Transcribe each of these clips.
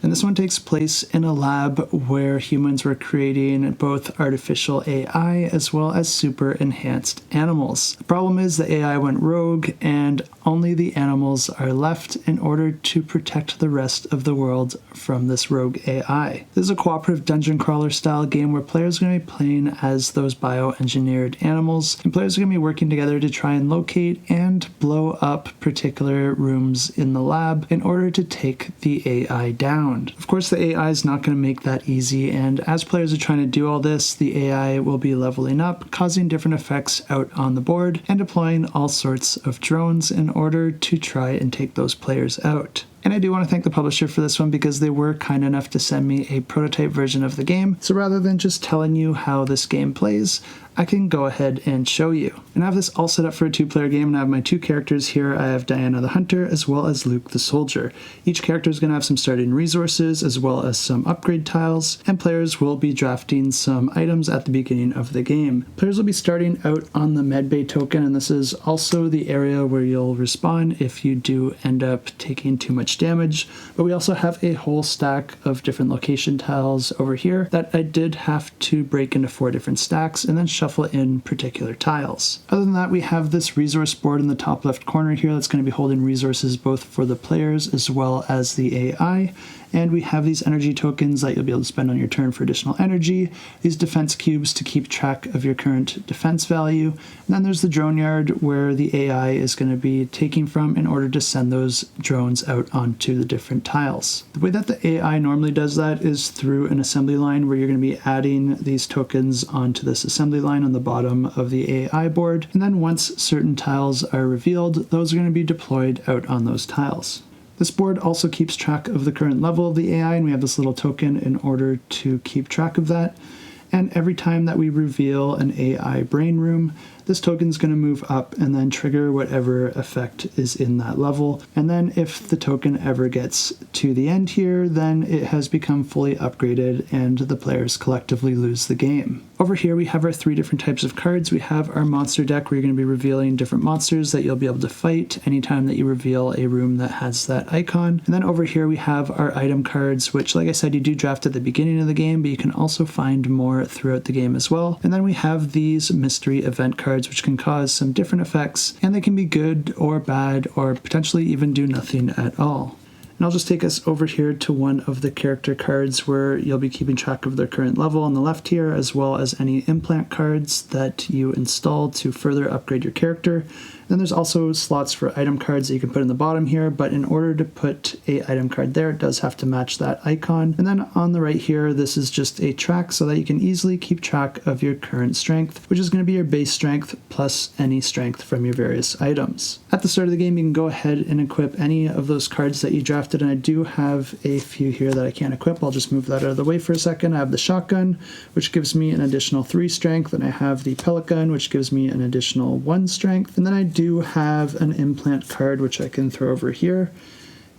And this one takes place in a lab where humans were creating both artificial AI as well as super enhanced animals. The problem is the AI went rogue and only the animals are left in order to protect the rest of the world from this rogue AI. This is a cooperative dungeon crawler style game where players are going to be playing as those bioengineered animals, and players are going to be working together to try and locate and blow up particular rooms in the lab in order to take the AI down. Of course, the AI is not going to make that easy, and as players are trying to do all this, the AI will be leveling up, causing different effects out on the board, and deploying all sorts of drones in order to try and take those players out. And I do want to thank the publisher for this one because they were kind enough to send me a prototype version of the game. So rather than just telling you how this game plays, I can go ahead and show you. And I have this all set up for a 2-player game, and I have my 2 characters here. I have Diana the Hunter as well as Luke the Soldier. Each character is going to have some starting resources as well as some upgrade tiles, and players will be drafting some items at the beginning of the game. Players will be starting out on the medbay token, and this is also the area where you'll respawn if you do end up taking too much damage. But we also have a whole stack of different location tiles over here that I did have to break into 4 different stacks and then shuffle in particular tiles. Other than that, we have this resource board in the top left corner here that's going to be holding resources both for the players as well as the AI. And we have these energy tokens that you'll be able to spend on your turn for additional energy, these defense cubes to keep track of your current defense value, and then there's the drone yard where the AI is going to be taking from in order to send those drones out onto the different tiles. The way that the AI normally does that is through an assembly line where you're going to be adding these tokens onto this assembly line on the bottom of the AI board, and then once certain tiles are revealed, those are going to be deployed out on those tiles. This board also keeps track of the current level of the AI, and we have this little token in order to keep track of that. And every time that we reveal an AI brain room, this token is going to move up and then trigger whatever effect is in that level. And then if the token ever gets to the end here, then it has become fully upgraded and the players collectively lose the game. Over here we have our 3 different types of cards. We have our monster deck where you're going to be revealing different monsters that you'll be able to fight anytime that you reveal a room that has that icon. And then over here we have our item cards, which like I said, you do draft at the beginning of the game, but you can also find more throughout the game as well. And then we have these mystery event cards which can cause some different effects, and they can be good or bad or potentially even do nothing at all. And I'll just take us over here to one of the character cards where you'll be keeping track of their current level on the left here, as well as any implant cards that you install to further upgrade your character. Then there's also slots for item cards that you can put in the bottom here, but in order to put a item card there, it does have to match that icon. And then on the right here, this is just a track so that you can easily keep track of your current strength, which is going to be your base strength plus any strength from your various items. At the start of the game, you can go ahead and equip any of those cards that you drafted, and I do have a few here that I can't equip. I'll just move that out of the way for a second. I have the shotgun, which gives me an additional 3 strength, and I have the pellet gun, which gives me an additional 1 strength, and then I do have an implant card which I can throw over here.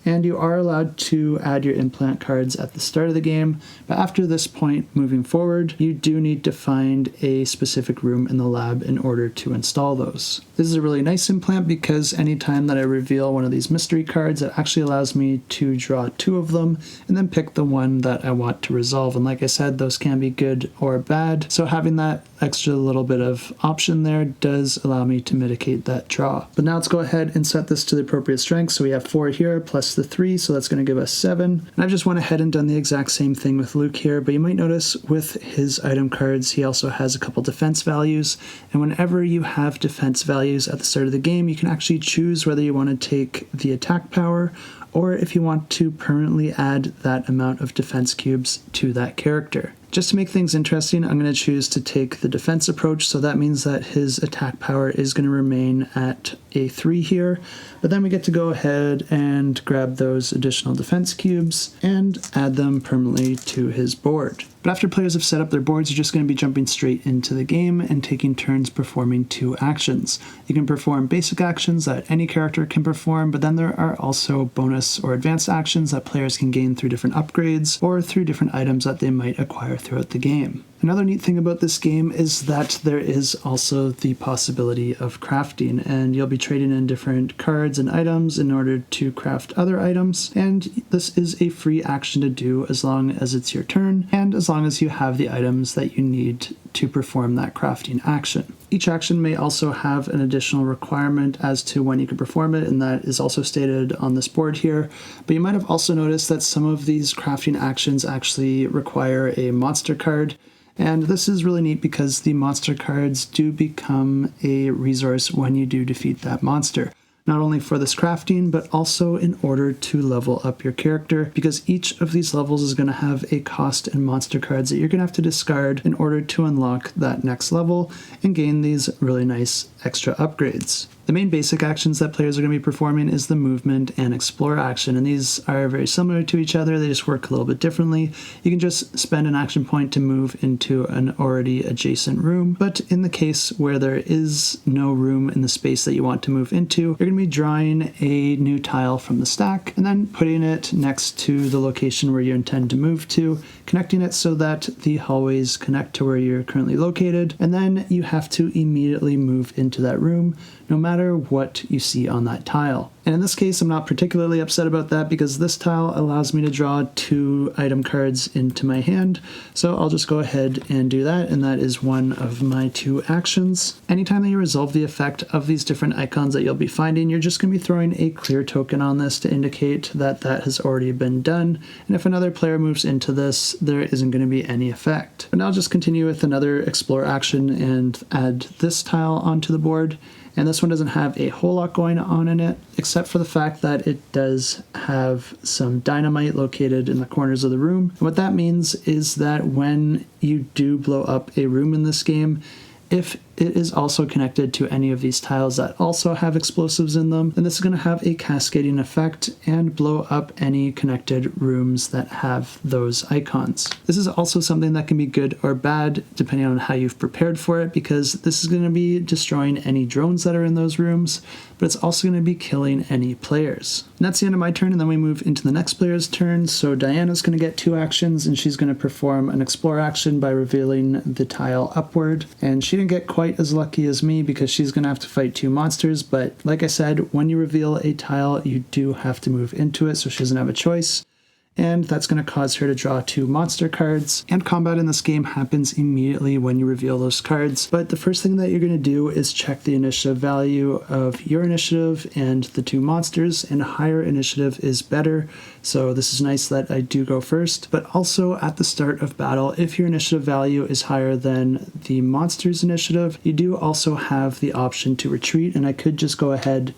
And you are allowed to add your implant cards at the start of the game, but after this point moving forward, you do need to find a specific room in the lab in order to install those. This is a really nice implant because anytime that I reveal one of these mystery cards, it actually allows me to draw 2 of them and then pick the one that I want to resolve. And like I said, those can be good or bad, so having that extra little bit of option there does allow me to mitigate that draw. But now let's go ahead and set this to the appropriate strength. So we have 4 here plus the 3, so that's going to give us 7. And I've just went ahead and done the exact same thing with Luke here, but you might notice with his item cards, he also has a couple defense values. And whenever you have defense values at the start of the game, you can actually choose whether you want to take the attack power or if you want to permanently add that amount of defense cubes to that character. Just to make things interesting, I'm going to choose to take the defense approach, so that means that his attack power is going to remain at a 3 here, but then we get to go ahead and grab those additional defense cubes and add them permanently to his board. But after players have set up their boards, you're just going to be jumping straight into the game and taking turns performing 2 actions. You can perform basic actions that any character can perform, but then there are also bonus or advanced actions that players can gain through different upgrades or through different items that they might acquire throughout the game. Another neat thing about this game is that there is also the possibility of crafting, and you'll be trading in different cards and items in order to craft other items, and this is a free action to do as long as it's your turn and as long as you have the items that you need to perform that crafting action. Each action may also have an additional requirement as to when you can perform it, and that is also stated on this board here. But you might have also noticed that some of these crafting actions actually require a monster card. And this is really neat because the monster cards do become a resource when you do defeat that monster. Not only for this crafting, but also in order to level up your character, because each of these levels is going to have a cost in monster cards that you're going to have to discard in order to unlock that next level and gain these really nice extra upgrades. The main basic actions that players are going to be performing is the movement and explore action, and these are very similar to each other. They just work a little bit differently. You can just spend an action point to move into an already adjacent room, but in the case where there is no room in the space that you want to move into, you're going to be drawing a new tile from the stack and then putting it next to the location where you intend to move to, connecting it so that the hallways connect to where you're currently located, and then you have to immediately move into that room no matter what you see on that tile. And in this case, I'm not particularly upset about that because this tile allows me to draw 2 item cards into my hand. So I'll just go ahead and do that, and that is one of my 2 actions. Anytime that you resolve the effect of these different icons that you'll be finding, you're just going to be throwing a clear token on this to indicate that that has already been done. And if another player moves into this, there isn't going to be any effect. But now I'll just continue with another explore action and add this tile onto the board. And this one doesn't have a whole lot going on in it, except for the fact that it does have some dynamite located in the corners of the room. And what that means is that when you do blow up a room in this game, if it is also connected to any of these tiles that also have explosives in them, then this is going to have a cascading effect and blow up any connected rooms that have those icons. This is also something that can be good or bad depending on how you've prepared for it, because this is going to be destroying any drones that are in those rooms, but it's also going to be killing any players. And that's the end of my turn, and then we move into the next player's turn. So Diana's going to get 2 actions, and she's going to perform an explore action by revealing the tile upward. And she didn't get quite as lucky as me because she's going to have to fight 2 monsters, but like I said, when you reveal a tile, you do have to move into it, so she doesn't have a choice. And that's going to cause her to draw 2 monster cards. And combat in this game happens immediately when you reveal those cards. But the first thing that you're going to do is check the initiative value of your initiative and the 2 monsters, and higher initiative is better. So this is nice that I do go first. But also at the start of battle, if your initiative value is higher than the monster's initiative, you do also have the option to retreat. And I could just go ahead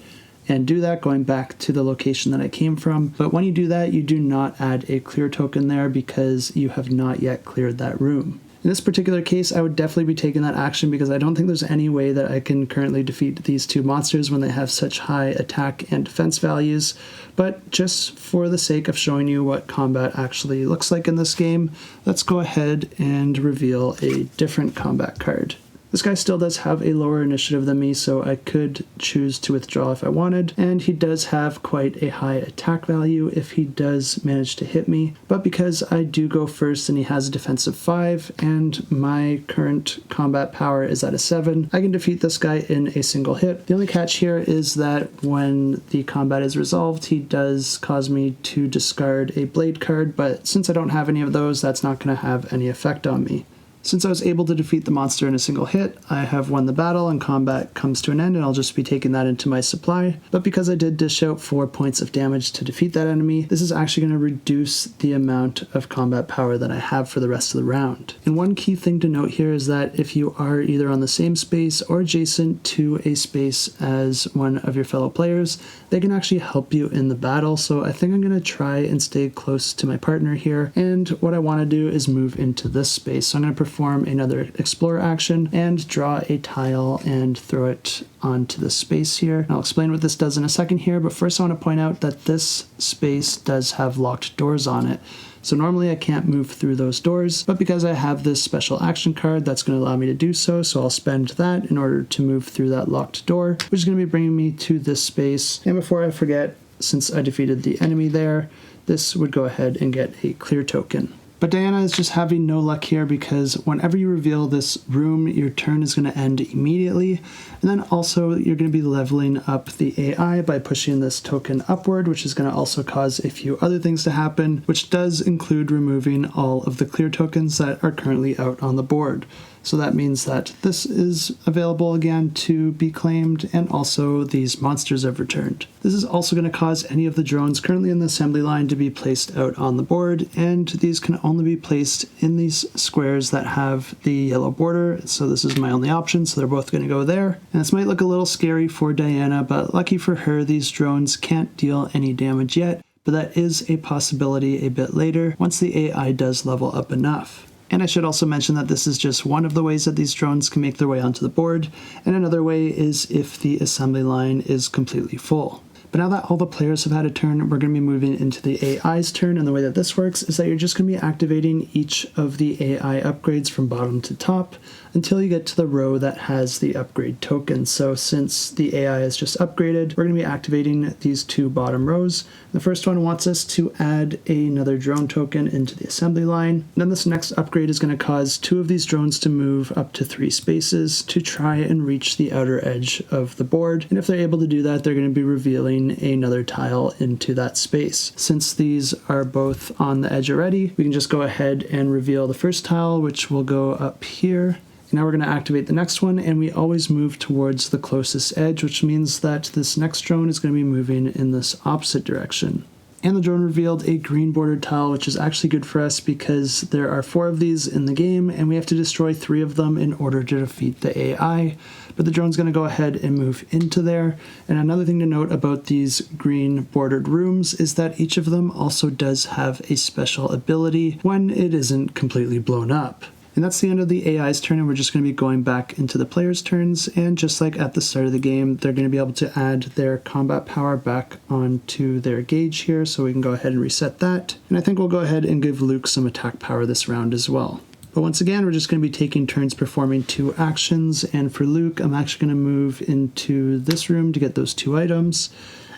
and do that, going back to the location that I came from. But when you do that, you do not add a clear token there because you have not yet cleared that room. In this particular case, I would definitely be taking that action because I don't think there's any way that I can currently defeat these 2 monsters when they have such high attack and defense values. But just for the sake of showing you what combat actually looks like in this game, let's go ahead and reveal a different combat card. This guy still does have a lower initiative than me, so I could choose to withdraw if I wanted, and he does have quite a high attack value if he does manage to hit me. But because I do go first and he has a defensive 5, and my current combat power is at a 7, I can defeat this guy in a single hit. The only catch here is that when the combat is resolved, he does cause me to discard a blade card, but since I don't have any of those, that's not going to have any effect on me. Since I was able to defeat the monster in a single hit, I have won the battle and combat comes to an end, and I'll just be taking that into my supply. But because I did dish out 4 points of damage to defeat that enemy, this is actually going to reduce the amount of combat power that I have for the rest of the round. And one key thing to note here is that if you are either on the same space or adjacent to a space as one of your fellow players, they can actually help you in the battle. So I think I'm going to try and stay close to my partner here, and what I want to do is move into this space. So I'm going to perform another explore action and draw a tile and throw it onto the space here. I'll explain what this does in a second here, but first I want to point out that this space does have locked doors on it. So normally I can't move through those doors, but because I have this special action card, that's going to allow me to do so. So I'll spend that in order to move through that locked door, which is going to be bringing me to this space. And before I forget, since I defeated the enemy there, this would go ahead and get a clear token. But Diana is just having no luck here because whenever you reveal this room, your turn is going to end immediately. And then also you're going to be leveling up the AI by pushing this token upward, which is going to also cause a few other things to happen, which does include removing all of the clear tokens that are currently out on the board. So that means that this is available again to be claimed, and also these monsters have returned. This is also going to cause any of the drones currently in the assembly line to be placed out on the board, and these can only be placed in these squares that have the yellow border. So this is my only option, so they're both going to go there. And this might look a little scary for Diana, but lucky for her, these drones can't deal any damage yet, but that is a possibility a bit later once the AI does level up enough. And I should also mention that this is just one of the ways that these drones can make their way onto the board, and another way is if the assembly line is completely full. But now that all the players have had a turn, we're going to be moving into the AI's turn, and the way that this works is that you're just going to be activating each of the AI upgrades from bottom to top until you get to the row that has the upgrade token. So since the AI is just upgraded, we're going to be activating these two bottom rows. The first one wants us to add another drone token into the assembly line. And then this next upgrade is going to cause two of these drones to move up to 3 spaces to try and reach the outer edge of the board. And if they're able to do that, they're going to be revealing another tile into that space. Since these are both on the edge already, we can just go ahead and reveal the first tile, which will go up here. Now we're going to activate the next one, and we always move towards the closest edge, which means that this next drone is going to be moving in this opposite direction. And the drone revealed a green bordered tile, which is actually good for us because there are 4 of these in the game, and we have to destroy 3 of them in order to defeat the AI. But the drone's going to go ahead and move into there. And another thing to note about these green bordered rooms is that each of them also does have a special ability when it isn't completely blown up. And that's the end of the AI's turn, and we're just going to be going back into the players' turns, and just like at the start of the game, they're going to be able to add their combat power back onto their gauge here, so we can go ahead and reset that. And I think we'll go ahead and give Luke some attack power this round as well. But once again, we're just going to be taking turns performing 2 actions, and for Luke, I'm actually going to move into this room to get those 2 items,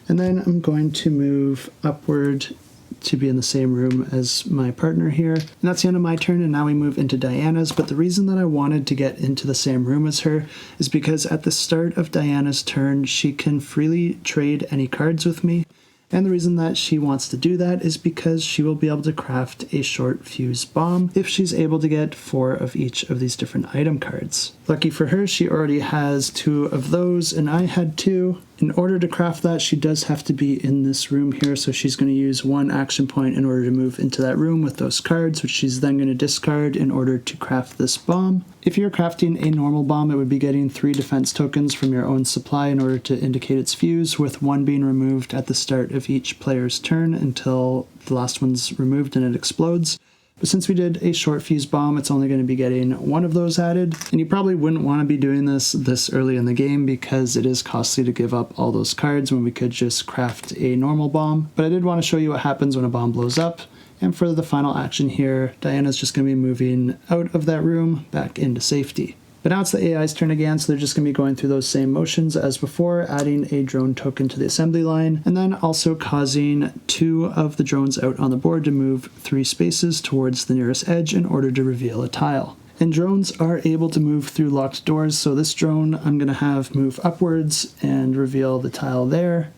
and then I'm going to move upward to be in the same room as my partner here. And that's the end of my turn, and now we move into Diana's. But the reason that I wanted to get into the same room as her is because at the start of Diana's turn, she can freely trade any cards with me. And the reason that she wants to do that is because she will be able to craft a short fuse bomb if she's able to get 4 of each of these different item cards. Lucky for her, she already has 2 of those, and I had 2. In order to craft that, she does have to be in this room here, so she's going to use 1 action point in order to move into that room with those cards, which she's then going to discard in order to craft this bomb. If you're crafting a normal bomb, it would be getting 3 defense tokens from your own supply in order to indicate its fuse, with 1 being removed at the start of each player's turn until the last one's removed and it explodes. But since we did a short fuse bomb, it's only going to be getting 1 of those added. And you probably wouldn't want to be doing this early in the game because it is costly to give up all those cards when we could just craft a normal bomb. But I did want to show you what happens when a bomb blows up. And for the final action here, Diana's just going to be moving out of that room back into safety. But now it's the AI's turn again, so they're just going to be going through those same motions as before, adding a drone token to the assembly line, and then also causing 2 of the drones out on the board to move 3 spaces towards the nearest edge in order to reveal a tile. And drones are able to move through locked doors, so this drone I'm going to have move upwards and reveal the tile there.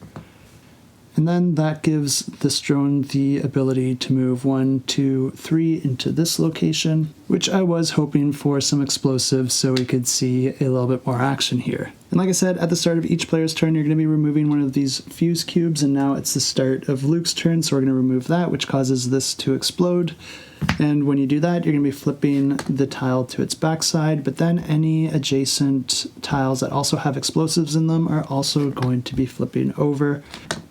And then that gives this drone the ability to move 1, 2, 3 into this location, which I was hoping for some explosives so we could see a little bit more action here. And like I said, at the start of each player's turn, you're going to be removing one of these fuse cubes, and now it's the start of Luke's turn, so we're going to remove that, which causes this to explode. And when you do that, you're going to be flipping the tile to its backside, but then any adjacent tiles that also have explosives in them are also going to be flipping over.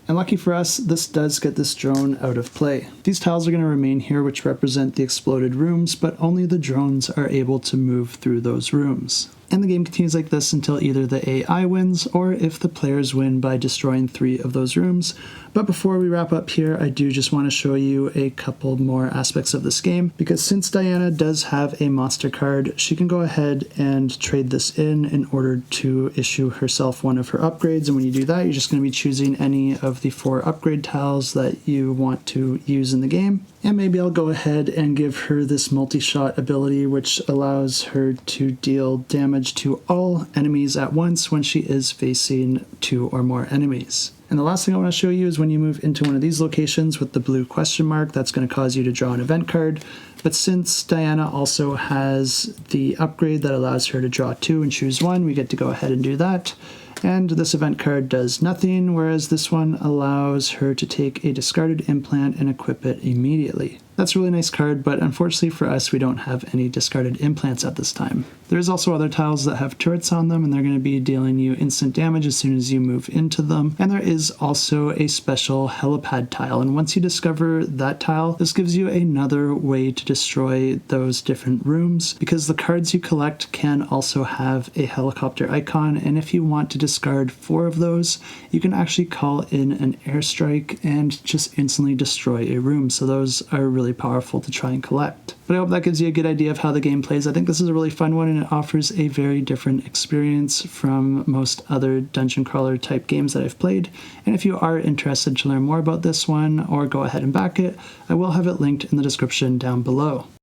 And lucky for us, this does get this drone out of play. These tiles are going to remain here, which represent the exploded rooms, but only the drones are able to move through those rooms. And the game continues like this until either the AI wins or if the players win by destroying 3 of those rooms. But before we wrap up here, I do just want to show you a couple more aspects of this game, because since Diana does have a monster card, she can go ahead and trade this in order to issue herself one of her upgrades. And when you do that, you're just going to be choosing any of of the 4 upgrade tiles that you want to use in the game. And maybe I'll go ahead and give her this multi-shot ability, which allows her to deal damage to all enemies at once when she is facing 2 or more enemies. And the last thing I want to show you is when you move into one of these locations with the blue question mark, that's going to cause you to draw an event card. But since Diana also has the upgrade that allows her to draw 2 and choose 1, we get to go ahead and do that. And this event card does nothing, whereas this one allows her to take a discarded implant and equip it immediately. That's a really nice card, but unfortunately for us, we don't have any discarded implants at this time. There's also other tiles that have turrets on them, and they're going to be dealing you instant damage as soon as you move into them. And there is also a special helipad tile, and once you discover that tile, this gives you another way to destroy those different rooms, because the cards you collect can also have a helicopter icon, and if you want to discard 4 of those, you can actually call in an airstrike and just instantly destroy a room. So those are really powerful to try and collect. But I hope that gives you a good idea of how the game plays. I think this is a really fun one, and it offers a very different experience from most other dungeon crawler type games that I've played. And if you are interested to learn more about this one or go ahead and back it, I will have it linked in the description down below.